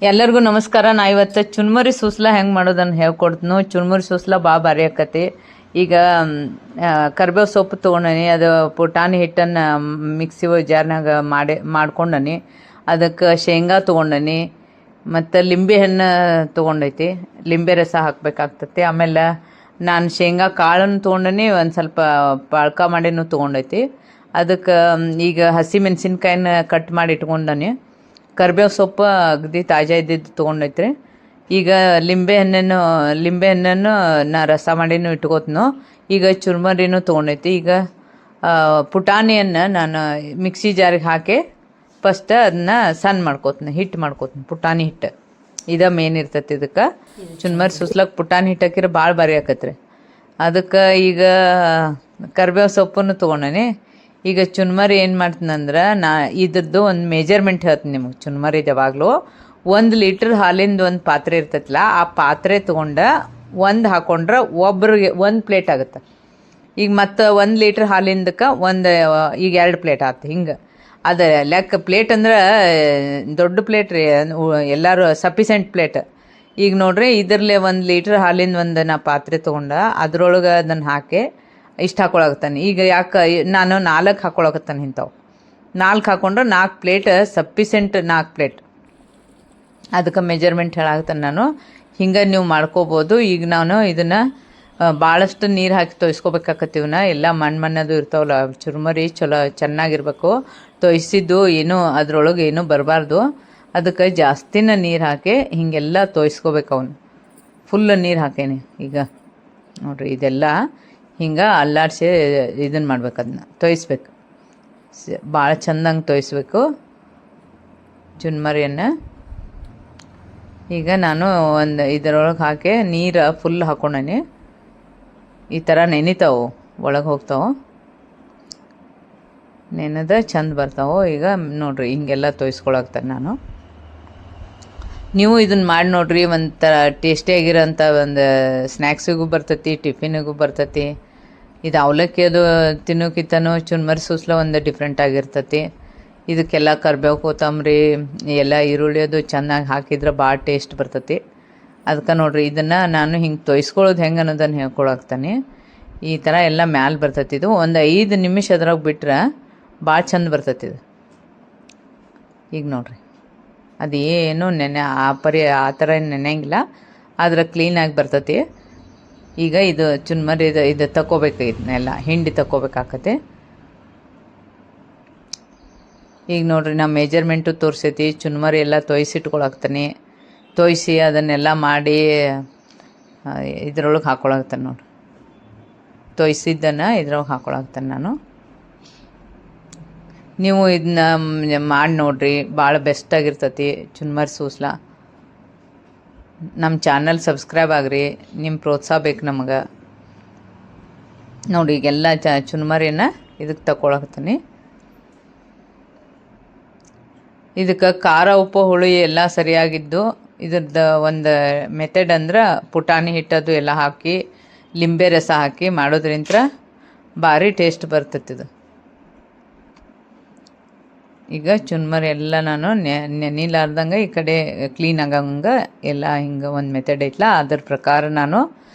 ಎಲ್ಲರಿಗೂ ನಮಸ್ಕಾರ. ನಾ ಇವತ್ತು ಚುನ್ಮರಿ ಸೂಸ್ಲ ಹೆಂಗೆ ಮಾಡೋದನ್ನು ಹೇಳ್ಕೊಡ್ತೀನಿ. ಚುನ್ಮರಿ ಸೂಸ್ಲ ಭಾಳ ಭಾರಿ ಆಕತಿ. ಈಗ ಕರ್ಬೇವು ಸೊಪ್ಪು ತೊಗೊಂಡನಿ, ಅದು ಪುಟಾಣಿ ಹಿಟ್ಟನ್ನು ಮಿಕ್ಸಿ ಜಾರ್ನಾಗ ಮಾಡ್ಕೊಂಡನಿ. ಅದಕ್ಕೆ ಶೇಂಗಾ ತೊಗೊಂಡನಿ, ಮತ್ತು ಲಿಂಬೆ ಹಣ್ಣು ತೊಗೊಂಡೈತಿ, ಲಿಂಬೆ ರಸ ಹಾಕಬೇಕಾಗ್ತತಿ. ಆಮೇಲೆ ನಾನು ಶೇಂಗಾ ಕಾಳನ್ನು ತೊಗೊಂಡನಿ, ಒಂದು ಸ್ವಲ್ಪ ಪಾಳ್ಕ ಮಾಡಿನೂ ತೊಗೊಂಡೈತಿ. ಅದಕ್ಕೆ ಈಗ ಹಸಿ ಮೆಣಸಿನ್ಕಾಯಿನ ಕಟ್ ಮಾಡಿ ಇಟ್ಕೊಂಡನಿ. ಕರ್ಬೇವು ಸೊಪ್ಪು ಅಗದಿ ತಾಜಾ ಇದ್ದಿದ್ದು ತೊಗೊಂಡೈತ್ರಿ. ಈಗ ಲಿಂಬೆ ಹಣ್ಣನ್ನು ನಾ ರಸ ಮಾಡಿನೂ ಇಟ್ಕೋತನು. ಈಗ ಚುರ್ಮರಿನೂ ತೊಗೊಂಡೈತಿ. ಈಗ ಪುಟಾಣಿಯನ್ನು ನಾನು ಮಿಕ್ಸಿ ಜಾರಿಗೆ ಹಾಕಿ ಫಸ್ಟ್ ಅದನ್ನ ಸಣ್ಣ ಮಾಡ್ಕೋತೀನಿ, ಹಿಟ್ಟು ಮಾಡ್ಕೋತೀನಿ. ಪುಟಾಣಿ ಹಿಟ್ಟು ಇದ ಮೇನ್ ಇರ್ತೈತಿ. ಇದಕ್ಕೆ ಚುನ್ಮರಿ ಸುಸ್ಲಕ್ಕೆ ಪುಟಾಣಿ ಹಿಟ್ಟು ಹಾಕಿದ್ರೆ ಭಾಳ ಭಾರಿ ಆಕತ್ರಿ. ಅದಕ್ಕೆ ಈಗ ಕರ್ಬೇವು ಸೊಪ್ಪನ್ನು ತೊಗೊಂಡನಿ. ಈಗ ಚುನ್ಮರಿ ಏನು ಮಾಡ್ತೀನಂದ್ರೆ, ಇದ್ರದ್ದು ಒಂದು ಮೇಜರ್ಮೆಂಟ್ ಹೇಳ್ತೀನಿ ನಿಮಗೆ. ಚುನ್ಮರಿದು ಯಾವಾಗಲೂ 1 ಲೀಟ್ರ್ ಹಾಲಿಂದ ಒಂದು ಪಾತ್ರೆ ಇರ್ತೈತಲ್ಲ, ಆ ಪಾತ್ರೆ ತೊಗೊಂಡು ಒಂದು ಹಾಕೊಂಡ್ರೆ ಒಬ್ರಿಗೆ 1 ಪ್ಲೇಟ್ ಆಗುತ್ತೆ. ಈಗ ಮತ್ತು 1 ಲೀಟ್ರ್ ಹಾಲಿಂದಕ್ಕೆ ಈಗ 2 ಪ್ಲೇಟ್ ಆಯ್ತು. ಹಿಂಗೆ ಅದು ಲೆಕ್ಕ. ಪ್ಲೇಟ್ ಅಂದ್ರೆ ದೊಡ್ಡ ಪ್ಲೇಟ್ ರೀ, ಎಲ್ಲರೂ ಸಫಿಸೆಂಟ್ ಪ್ಲೇಟ್. ಈಗ ನೋಡ್ರಿ, ಇದರಲ್ಲೇ 1 ಲೀಟ್ರ್ ಹಾಲಿಂದ ನಾ ಪಾತ್ರೆ ತೊಗೊಂಡು ಅದ್ರೊಳಗೆ ಅದನ್ನು ಹಾಕಿ ಇಷ್ಟು ಹಾಕೊಳಕತ್ತಾನೆ. ಈಗ ಯಾಕೆ ನಾನು 4 ಹಾಕೊಳಕತ್ತಾನೆ. ಇಂಥವು 4 ಹಾಕೊಂಡ್ರೆ 4 ಪ್ಲೇಟ್ ಸಫಿಸೆಂಟ್. 4 ಪ್ಲೇಟ್ ಅದಕ್ಕೆ ಮೆಜರ್ಮೆಂಟ್ ಹೇಳಾಕತ್ತಾನೆ ನಾನು. ಹಿಂಗೆ ನೀವು ಮಾಡ್ಕೋಬೋದು. ಈಗ ನಾನು ಇದನ್ನು ಭಾಳಷ್ಟು ನೀರು ಹಾಕಿ ತೊಯ್ಸ್ಕೊಬೇಕಾಕತ್ತೀವನ್ನ. ಎಲ್ಲ ಮಣ್ಣದು ಇರ್ತಾವಲ್ಲ, ಚುರ್ಮರಿ ಚಲೋ ಚೆನ್ನಾಗಿರ್ಬೇಕು. ತೊಯ್ಸಿದ್ದು ಏನೂ ಅದ್ರೊಳಗೆ ಏನೂ ಬರಬಾರ್ದು. ಅದಕ್ಕೆ ಜಾಸ್ತಿನ ನೀರು ಹಾಕಿ ಹೀಗೆಲ್ಲ ತೊಯ್ಸ್ಕೋಬೇಕು. ಅವನು ಫುಲ್ ನೀರು ಹಾಕೇನಿ. ಈಗ ನೋಡಿರಿ, ಇದೆಲ್ಲ ಹಿಂಗೆ ಅಲ್ಲಾಡಿಸಿ ಇದನ್ನು ಮಾಡ್ಬೇಕು. ಅದನ್ನ ತೊಯ್ಸ್ಬೇಕು, ಭಾಳ ಚೆಂದಂಗೆ ತೊಯ್ಸ್ಬೇಕು ಚುನ್ಮರಿಯನ್ನು. ಈಗ ನಾನು ಇದರೊಳಗೆ ಹಾಕಿ ನೀರು ಫುಲ್ ಹಾಕೊಂಡನಿ. ಈ ಥರ ನೆನಿತಾವೆ, ಒಳಗೆ ಹೋಗ್ತಾವೆ, ನೆನೆದ ಚೆಂದ ಬರ್ತಾವೆ. ಈಗ ನೋಡಿರಿ, ಹಿಂಗೆಲ್ಲ ತೊಯ್ಸ್ಕೊಳಕ್ತಾನೆ ನಾನು. ನೀವು ಇದನ್ನು ಮಾಡಿ ನೋಡಿರಿ. ಒಂಥರ ಟೇಸ್ಟಿಯಾಗಿರೋಂಥ ಒಂದು ಸ್ನ್ಯಾಕ್ಸಿಗೂ ಬರ್ತೈತಿ, ಟಿಫಿನಿಗೂ ಬರ್ತೈತಿ. ಇದು ಅವಲಕ್ಕಿ ಅದು ತಿನ್ನೋಕ್ಕಿಂತನೂ ಚುನ್ಮರಿ ಸೂಸ್ಲ ಒಂದು ಡಿಫ್ರೆಂಟ್ ಆಗಿರ್ತೈತಿ. ಇದಕ್ಕೆಲ್ಲ ಕರ್ಬೇವು, ಕೊತ್ತಂಬರಿ, ಎಲ್ಲ ಈರುಳ್ಳಿ ಅದು ಚೆನ್ನಾಗಿ ಹಾಕಿದ್ರೆ ಭಾಳ ಟೇಸ್ಟ್ ಬರ್ತೈತಿ. ಅದಕ್ಕೆ ನೋಡಿರಿ, ಇದನ್ನು ನಾನು ಹಿಂಗೆ ತೊಯ್ಸ್ಕೊಳ್ಳೋದು ಹೆಂಗೆ ಅನ್ನೋದನ್ನು ಹೇಳ್ಕೊಳಕ್ತಾನೆ. ಈ ಥರ ಎಲ್ಲ ಮ್ಯಾಲೆ ಬರ್ತೈತಿ. ಇದು ಒಂದು 5 ನಿಮಿಷ ಅದ್ರಾಗ ಬಿಟ್ರೆ ಭಾಳ ಚಂದ ಬರ್ತೈತಿ ಇದು. ಈಗ ನೋಡಿರಿ, ಅದು ಏನು ಆ ಥರ ನೆನೆಯಂಗಿಲ್ಲ, ಆದ್ರೆ ಕ್ಲೀನಾಗಿ ಬರ್ತೈತಿ. ಈಗ ಇದು ಚುನ್ಮರಿ ಇದು ತಗೋಬೇಕು. ಇದನ್ನೆಲ್ಲ ಹಿಂಡಿ ತಗೋಬೇಕಾಕತಿ. ಈಗ ನೋಡಿರಿ, ನಾ ಮೆಜರ್ಮೆಂಟು ತೋರಿಸೈತಿ. ಚುನ್ಮರಿ ಎಲ್ಲ ತೊಯ್ಸಿಟ್ಕೊಳಕ್ತಾನೆ. ತೊಯ್ಸಿ ಅದನ್ನೆಲ್ಲ ಮಾಡಿ ಇದ್ರೊಳಗೆ ಹಾಕೊಳಕ್ತಾನೆ. ನೋಡಿರಿ, ತೊಯ್ಸಿದ್ದನ್ನು ಇದ್ರೊಳಗೆ ಹಾಕೊಳಕ್ತಾನೆ ನಾನು. ನೀವು ಇದನ್ನ ಮಾಡಿ ನೋಡಿರಿ, ಭಾಳ ಬೆಸ್ಟಾಗಿರ್ತೈತಿ ಚುನ್ಮರಿ ಸೂಸ್ಲ. ನಮ್ಮ ಚಾನಲ್ ಸಬ್ಸ್ಕ್ರೈಬ್ ಆಗ್ರಿ. ನಿಮ್ಮ ಪ್ರೋತ್ಸಾಹ ಬೇಕು ನಮಗೆ. ನೋಡಿ, ಈಗೆಲ್ಲ ಚುನ್ಮರಿನ ಇದಕ್ಕೆ ತಗೊಳಕತ್ತೀನಿ. ಇದಕ್ಕೆ ಖಾರ, ಉಪ್ಪು, ಹುಳಿ ಎಲ್ಲ ಸರಿಯಾಗಿದ್ದು. ಇದ್ರದ್ದು ಒಂದು ಮೆಥಡ್ ಅಂದ್ರೆ, ಪುಟಾಣಿ ಹಿಟ್ಟದು ಎಲ್ಲ ಹಾಕಿ ಲಿಂಬೆ ರಸ ಹಾಕಿ ಮಾಡೋದ್ರಿಂದ ಭಾರಿ ಟೇಸ್ಟ್ ಬರ್ತೈತಿದು. ಈಗ ಚುನ್ಮರಿ ಎಲ್ಲ ನಾನು ನೆನಿಲಾರ್ದಂಗೆ ಈ ಕಡೆ ಕ್ಲೀನ್ ಆಗಂಗೆ ಎಲ್ಲ ಹಿಂಗೆ ಒಂದು ಮೆಥಡ್ ಐತ್ಲ, ಅದ್ರ ಪ್ರಕಾರ ನಾನು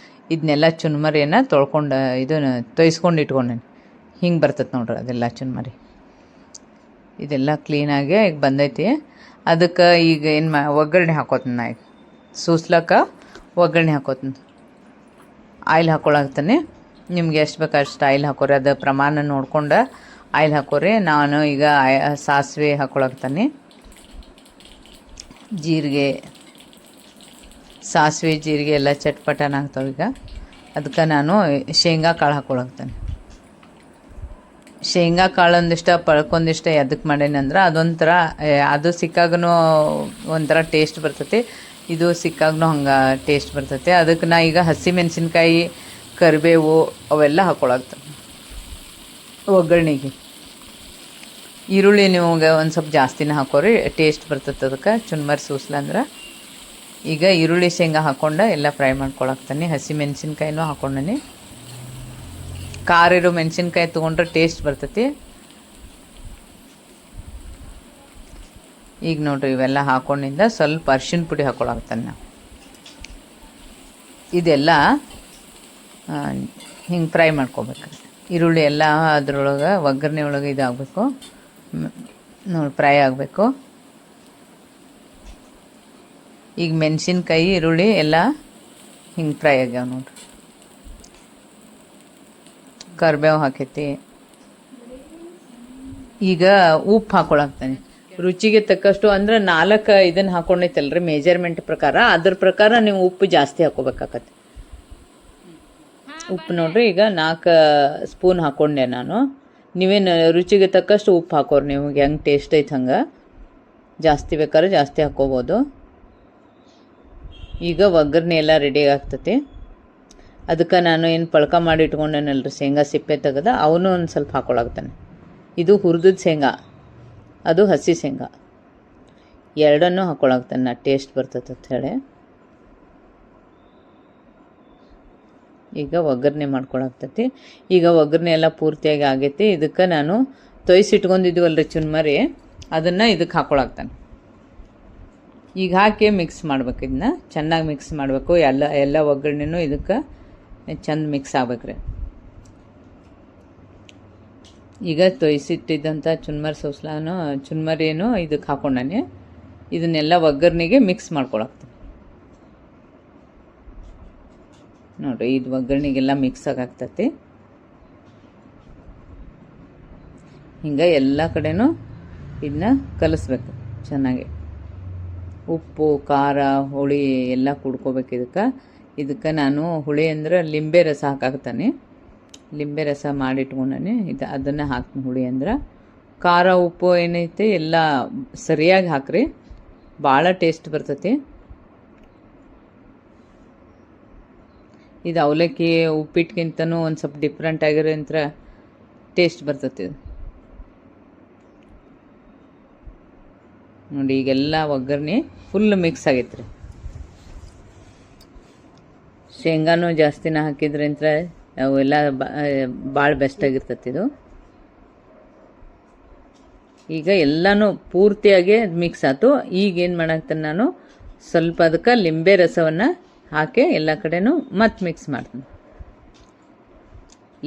ಇದನ್ನೆಲ್ಲ ಚುನ್ಮರಿಯನ್ನು ಇದನ್ನು ತೊಯ್ಸ್ಕೊಂಡು ಇಟ್ಕೊಂಡೇನಿ. ಹಿಂಗೆ ಬರ್ತೈತೆ ನೋಡ್ರಿ ಅದೆಲ್ಲ ಚುನ್ಮರಿ. ಇದೆಲ್ಲ ಕ್ಲೀನಾಗಿ ಈಗ ಬಂದೈತಿ. ಅದಕ್ಕೆ ಈಗ ಏನು ಒಗ್ಗರಣೆ ಹಾಕೋತೀನಿ ನಾ. ಈಗ ಸೂಸ್ಲಕ್ಕೆ ಒಗ್ಗರಣೆ ಹಾಕೋತೀನಿ. ಆಯಿಲ್ ಹಾಕೊಳಕ್ತಾನೆ. ನಿಮ್ಗೆ ಎಷ್ಟು ಬೇಕು ಅಷ್ಟು ಆಯಿಲ್ ಹಾಕೋರಿ. ಅದು ಪ್ರಮಾಣ ನೋಡ್ಕೊಂಡು ಆಯಿಲ್ ಹಾಕೋರಿ. ನಾನು ಈಗ ಸಾಸಿವೆ ಹಾಕೊಳಕ್ತಾನೆ. ಜೀರಿಗೆ, ಸಾಸಿವೆ ಜೀರಿಗೆ ಎಲ್ಲ ಚಟ್ಪಟನ ಆಗ್ತಾವೆ. ಈಗ ಅದಕ್ಕೆ ನಾನು ಶೇಂಗಾ ಕಾಳು ಹಾಕೊಳಕ್ತಾನೆ. ಶೇಂಗಾ ಕಾಳು ಪಳ್ಕೊಂದಿಷ್ಟ ಎದಕ್ಕೆ ಮಾಡೇನಂದ್ರೆ, ಅದೊಂಥರ ಅದು ಸಿಕ್ಕಾಗೂ ಒಂಥರ ಟೇಸ್ಟ್ ಬರ್ತೈತಿ. ಇದು ಸಿಕ್ಕಾಗೂ ಹಂಗೆ ಟೇಸ್ಟ್ ಬರ್ತೈತಿ. ಅದಕ್ಕೆ ನಾ ಈಗ ಹಸಿ ಮೆಣಸಿನ್ಕಾಯಿ, ಕರಿಬೇವು ಅವೆಲ್ಲ ಹಾಕೊಳಕ್ತಾನೆ ಒಗ್ಗರಣೆಗೆ. ಈರುಳ್ಳಿ ನಿಮಗೆ ಒಂದು ಸ್ವಲ್ಪ ಜಾಸ್ತಿನೇ ಹಾಕೋರಿ, ಟೇಸ್ಟ್ ಬರ್ತೈತೆ ಅದಕ್ಕೆ ಚುನ್ಮರಿ ಸೂಸ್ಲ ಅಂದ್ರೆ. ಈಗ ಈರುಳ್ಳಿ ಶೇಂಗಾ ಹಾಕ್ಕೊಂಡು ಎಲ್ಲ ಫ್ರೈ ಮಾಡ್ಕೊಳಕ್ತಾನೆ. ಹಸಿ ಮೆಣಸಿನ್ಕಾಯಿನೂ ಹಾಕ್ಕೊಂಡನಿ. ಖಾರ ಇರೋ ಮೆಣಸಿನ್ಕಾಯಿ ತೊಗೊಂಡ್ರೆ ಟೇಸ್ಟ್ ಬರ್ತೈತಿ. ಈಗ ನೋಡಿರಿ ಇವೆಲ್ಲ ಹಾಕ್ಕೊಂಡಿಂದ ಸ್ವಲ್ಪ ಅರ್ಶಿಣ ಪುಡಿ ಹಾಕ್ಕೊಳಕ್ತಾನೆ ನಾವು. ಇದೆಲ್ಲ ಹಿಂಗೆ ಫ್ರೈ ಮಾಡ್ಕೋಬೇಕು. ಈರುಳ್ಳಿ ಎಲ್ಲ ಅದ್ರೊಳಗೆ ಒಗ್ಗರಣೆ ಒಳಗೆ ಇದಾಗಬೇಕು, ನೋಡಿ ಫ್ರೈ ಆಗಬೇಕು. ಈಗ ಮೆಣಸಿನ್ಕಾಯಿ ಈರುಳ್ಳಿ ಎಲ್ಲ ಹಿಂಗೆ ಫ್ರೈ ಆಗ್ಯಾವ ನೋಡ್ರಿ. ಕರಿಬೇವು ಹಾಕೈತಿ. ಈಗ ಉಪ್ಪು ಹಾಕ್ಕೊಳಕ್ತಾನೆ ರುಚಿಗೆ ತಕ್ಕಷ್ಟು. ಅಂದ್ರೆ 4 ಇದನ್ನು ಹಾಕ್ಕೊಂಡೈತಲ್ರಿ ಮೆಜರ್ಮೆಂಟ್ ಪ್ರಕಾರ, ಅದ್ರ ಪ್ರಕಾರ ನೀವು ಉಪ್ಪು ಜಾಸ್ತಿ ಹಾಕ್ಕೋಬೇಕಾಗತ್ತೆ. ಉಪ್ಪು ನೋಡ್ರಿ ಈಗ 4 ಸ್ಪೂನ್ ಹಾಕ್ಕೊಂಡೆ ನಾನು. ನೀವೇನು ರುಚಿಗೆ ತಕ್ಕಷ್ಟು ಉಪ್ಪು ಹಾಕೋರಿ, ನಿಮಗೆ ಹೆಂಗೆ ಟೇಸ್ಟ್ ಐತೆ ಹಂಗೆ. ಜಾಸ್ತಿ ಬೇಕಾದ್ರೆ ಜಾಸ್ತಿ ಹಾಕ್ಕೋಬೋದು. ಈಗ ಒಗ್ಗರಣೆ ಎಲ್ಲ ರೆಡಿ ಆಗ್ತತಿ. ಅದಕ್ಕೆ ನಾನು ಏನು ಪಳ್ಕ ಮಾಡಿ ಇಟ್ಕೊಂಡೇನಲ್ರಿ ಶೇಂಗಾ ಸಿಪ್ಪೆ ತೆಗೆದ ಅವನು ಒಂದು ಸ್ವಲ್ಪ ಹಾಕ್ಕೊಳಕ್ತಾನೆ. ಇದು ಹುರಿದ ಶೇಂಗಾ, ಅದು ಹಸಿ ಶೇಂಗಾ, ಎರಡನ್ನೂ ಹಾಕ್ಕೊಳಕ್ತಾನೆ ನಾ, ಟೇಸ್ಟ್ ಬರ್ತದೆ ಅಂತ ಹೇಳಿ. ಈಗ ಒಗ್ಗರಣೆ ಮಾಡ್ಕೊಳಕ್ತತಿ. ಈಗ ಒಗ್ಗರಣೆ ಎಲ್ಲ ಪೂರ್ತಿಯಾಗಿ ಆಗೈತಿ. ಇದಕ್ಕೆ ನಾನು ತೊಯ್ಸಿಟ್ಕೊಂಡಿದ್ವಲ್ರಿ ಚುನ್ಮರಿ, ಅದನ್ನು ಇದಕ್ಕೆ ಹಾಕ್ಕೊಳಕ್ತಾನೆ. ಈಗ ಹಾಕಿ ಮಿಕ್ಸ್ ಮಾಡ್ಬೇಕು. ಇದನ್ನ ಚೆನ್ನಾಗಿ ಮಿಕ್ಸ್ ಮಾಡಬೇಕು. ಎಲ್ಲ ಒಗ್ಗರಣೆನೂ ಇದಕ್ಕೆ ಚೆಂದ ಮಿಕ್ಸ್ ಆಗ್ಬೇಕ್ರಿ. ಈಗ ತೊಯ್ಸಿಟ್ಟಿದ್ದಂಥ ಚುನ್ಮರಿನೂ ಇದಕ್ಕೆ ಹಾಕ್ಕೊಂಡಾನೆ. ಇದನ್ನೆಲ್ಲ ಒಗ್ಗರಣೆಗೆ ಮಿಕ್ಸ್ ಮಾಡ್ಕೊಳಕ್ತಾನೆ. ನೋಡಿರಿ ಇದು ಒಗ್ಗರಣೆಗೆಲ್ಲ ಮಿಕ್ಸ್ ಆಗಾಗ್ತತಿ. ಹಿಂಗೆ ಎಲ್ಲ ಕಡೆನೂ ಇದನ್ನ ಕಲಿಸ್ಬೇಕು ಚೆನ್ನಾಗಿ. ಉಪ್ಪು ಖಾರ ಹುಳಿ ಎಲ್ಲ ಕುಡ್ಕೋಬೇಕು ಇದಕ್ಕೆ ನಾನು ಹುಳಿ ಅಂದ್ರೆ ಲಿಂಬೆ ರಸ ಹಾಕಾಕ್ತಾನೆ. ಲಿಂಬೆ ರಸ ಮಾಡಿಟ್ಕೊಂಡಾನೆ. ಅದನ್ನು ಹಾಕ್ತೀನಿ. ಹುಳಿ ಅಂದ್ರೆ ಖಾರ ಉಪ್ಪು ಏನೈತಿ ಎಲ್ಲ ಸರಿಯಾಗಿ ಹಾಕ್ರಿ, ಭಾಳ ಟೇಸ್ಟ್ ಬರ್ತತಿ. ಇದು ಅವಲಕ್ಕಿ ಉಪ್ಪಿಟ್ಟಿಗಿಂತನೂ ಒಂದು ಸ್ವಲ್ಪ ಡಿಫ್ರೆಂಟ್ ಆಗಿರೋಂಥ ಟೇಸ್ಟ್ ಬರ್ತತಿ ಇದು. ನೋಡಿ ಈಗೆಲ್ಲ ಒಗ್ಗರಣೆ ಫುಲ್ ಮಿಕ್ಸ್ ಆಗೈತೆ ರೀ. ಶೇಂಗಾನೂ ಜಾಸ್ತಿನ ಹಾಕಿದ್ರಂತ ಅವೆಲ್ಲ ಭಾಳ ಬೆಸ್ಟಾಗಿರ್ತತಿ ಇದು. ಈಗ ಎಲ್ಲನೂ ಪೂರ್ತಿಯಾಗಿ ಮಿಕ್ಸ್ ಆಯ್ತು. ಈಗ ಏನು ಮಾಡಾಕ್ತಾನೆ ನಾನು, ಸ್ವಲ್ಪ ಅದಕ್ಕೆ ಲಿಂಬೆ ರಸವನ್ನು ಹಾಕಿ ಎಲ್ಲ ಕಡೆನೂ ಮತ್ತೆ ಮಿಕ್ಸ್ ಮಾಡ್ತೀನಿ.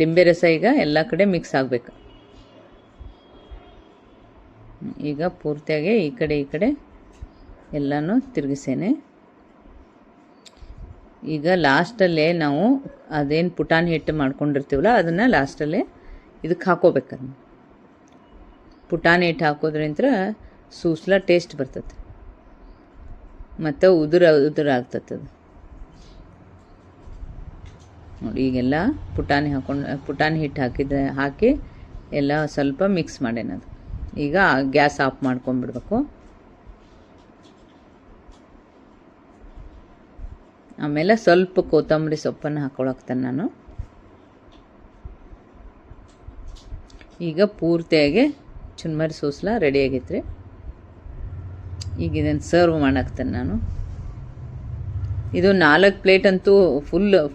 ಲಿಂಬೆ ರಸ ಈಗ ಎಲ್ಲ ಕಡೆ ಮಿಕ್ಸ್ ಆಗಬೇಕು. ಈಗ ಪೂರ್ತಿಯಾಗಿ ಈ ಕಡೆ ಎಲ್ಲನೂ ತಿರುಗಿಸೇನೆ. ಈಗ ಲಾಸ್ಟಲ್ಲೇ ನಾವು ಅದೇನು ಪುಟಾಣಿ ಹಿಟ್ಟು ಮಾಡ್ಕೊಂಡಿರ್ತೀವಲ್ಲ ಅದನ್ನು ಲಾಸ್ಟಲ್ಲೇ ಇದಕ್ಕೆ ಹಾಕೋಬೇಕನ್ನು. ಪುಟಾಣಿ ಹಿಟ್ಟು ಹಾಕೋದ್ರಿಂದ ಸೂಸ್ಲ ಟೇಸ್ಟ್ ಬರ್ತದೆ ಮತ್ತು ಉದುರ ಆಗ್ತದೆ ಅದು. ನೋಡಿ ಈಗೆಲ್ಲ ಪುಟಾಣಿ ಹಿಟ್ಟು ಹಾಕಿ ಎಲ್ಲ ಸ್ವಲ್ಪ ಮಿಕ್ಸ್ ಮಾಡೇನದು. ಈಗ ಗ್ಯಾಸ್ ಆಫ್ ಮಾಡ್ಕೊಂಡ್ಬಿಡ್ಬೇಕು. ಆಮೇಲೆ ಸ್ವಲ್ಪ ಕೊತ್ತಂಬರಿ ಸೊಪ್ಪನ್ನು ಹಾಕ್ಕೊಳಕ್ತಾನೆ ನಾನು. ಈಗ ಪೂರ್ತಿಯಾಗಿ ಚುನ್ಮರಿ ಸೂಸ್ಲ ರೆಡಿ ಆಗೈತೆ ರೀ. ಈಗ ಇದನ್ನು ಸರ್ವ್ ಮಾಡಾಕ್ತಾನೆ ನಾನು. ಇದು 4 ಪ್ಲೇಟ್ ಅಂತೂ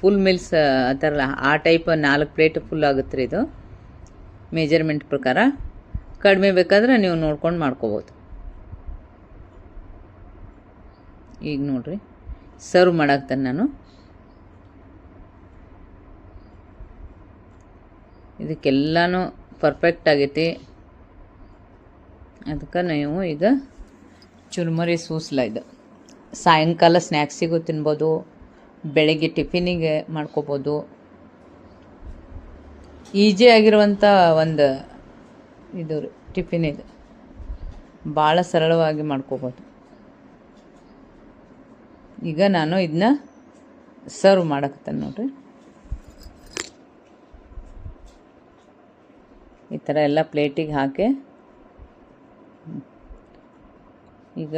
ಫುಲ್ ಮೀಲ್ಸ್ ಆ ಥರ ಆ ಟೈಪ್ 4 ಪ್ಲೇಟ್ ಫುಲ್ ಆಗುತ್ತೆ ರೀ ಇದು ಮೆಜರ್ಮೆಂಟ್ ಪ್ರಕಾರ. ಕಡಿಮೆ ಬೇಕಾದ್ರೆ ನೀವು ನೋಡ್ಕೊಂಡು ಮಾಡ್ಕೋಬೋದು. ಈಗ ನೋಡಿರಿ ಸರ್ವ್ ಮಾಡಾಕ್ತಾನೆ ನಾನು. ಇದಕ್ಕೆಲ್ಲನೂ ಪರ್ಫೆಕ್ಟ್ ಆಗೈತಿ. ಅದಕ್ಕೆ ನೀವು ಈಗ ಚುರ್ಮುರಿ ಸೂಸ್ಲ ಇದು ಸಾಯಂಕಾಲ ಸ್ನ್ಯಾಕ್ಸಿಗೂ ತಿನ್ಬೋದು, ಬೆಳಗ್ಗೆ ಟಿಫಿನಿಗೆ ಮಾಡ್ಕೋಬೋದು. ಈಜಿ ಆಗಿರುವಂಥ ಒಂದು ಇದು ಟಿಫಿನ್ ಇದು, ಭಾಳ ಸರಳವಾಗಿ ಮಾಡ್ಕೋಬೋದು. ಈಗ ನಾನು ಇದನ್ನ ಸರ್ವ್ ಮಾಡಾಕ್ತೇನೆ ನೋಡಿರಿ. ಈ ಥರ ಎಲ್ಲ ಪ್ಲೇಟಿಗೆ ಹಾಕಿ ಈಗ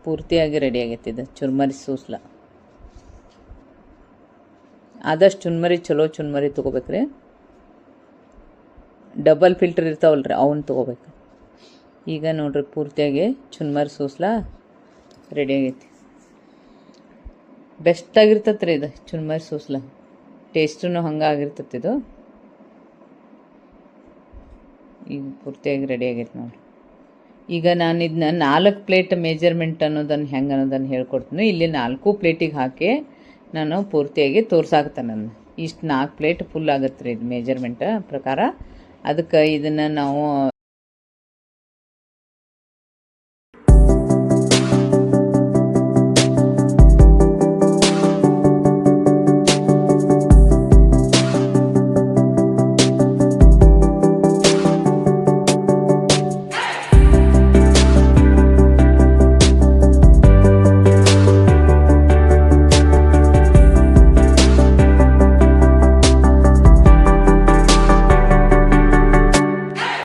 ಪೂರ್ತಿಯಾಗಿ ರೆಡಿ ಆಗೈತೆ ಇದು ಚುರ್ಮರಿ ಸೂಸ್ಲ. ಆದಷ್ಟು ಚಲೋ ಚುನ್ಮರಿ ತೊಗೋಬೇಕ್ರಿ. ಡಬಲ್ ಫಿಲ್ಟರ್ ಇರ್ತಾವಲ್ರಿ ಅವನ್ನ ತೊಗೋಬೇಕು. ಈಗ ನೋಡ್ರಿ ಪೂರ್ತಿಯಾಗಿ ಚುನ್ಮರಿ ಸೂಸ್ಲ ರೆಡಿ ಆಗೈತಿ. ಬೆಸ್ಟಾಗಿರ್ತೈತೆ ರೀ ಇದು ಚುನ್ಮರಿ ಸೂಸ್ಲ. ಟೇಸ್ಟೂ ಹಂಗೆ ಆಗಿರ್ತೈತೆ ಇದು. ಈಗ ಪೂರ್ತಿಯಾಗಿ ರೆಡಿ ಆಗೈತೆ ನೋಡಿರಿ. ಈಗ ನಾನು ಇದನ್ನ 4 ಪ್ಲೇಟ್ ಮೆಜರ್ಮೆಂಟ್ ಅನ್ನೋದನ್ನು ಹೆಂಗೆ ಅನ್ನೋದನ್ನು ಹೇಳ್ಕೊಡ್ತೀನಿ. ಇಲ್ಲಿ 4 ಪ್ಲೇಟಿಗೆ ಹಾಕಿ ನಾನು ಪೂರ್ತಿಯಾಗಿ ತೋರ್ಸಾಕ್ತೇನೆ ನಾನು. ಇಷ್ಟು 4 ಪ್ಲೇಟ್ ಫುಲ್ ಆಗುತ್ತೆ ರೀ ಇದು ಮೆಜರ್ಮೆಂಟ್ ಪ್ರಕಾರ. ಅದಕ್ಕೆ ಇದನ್ನು ನಾವು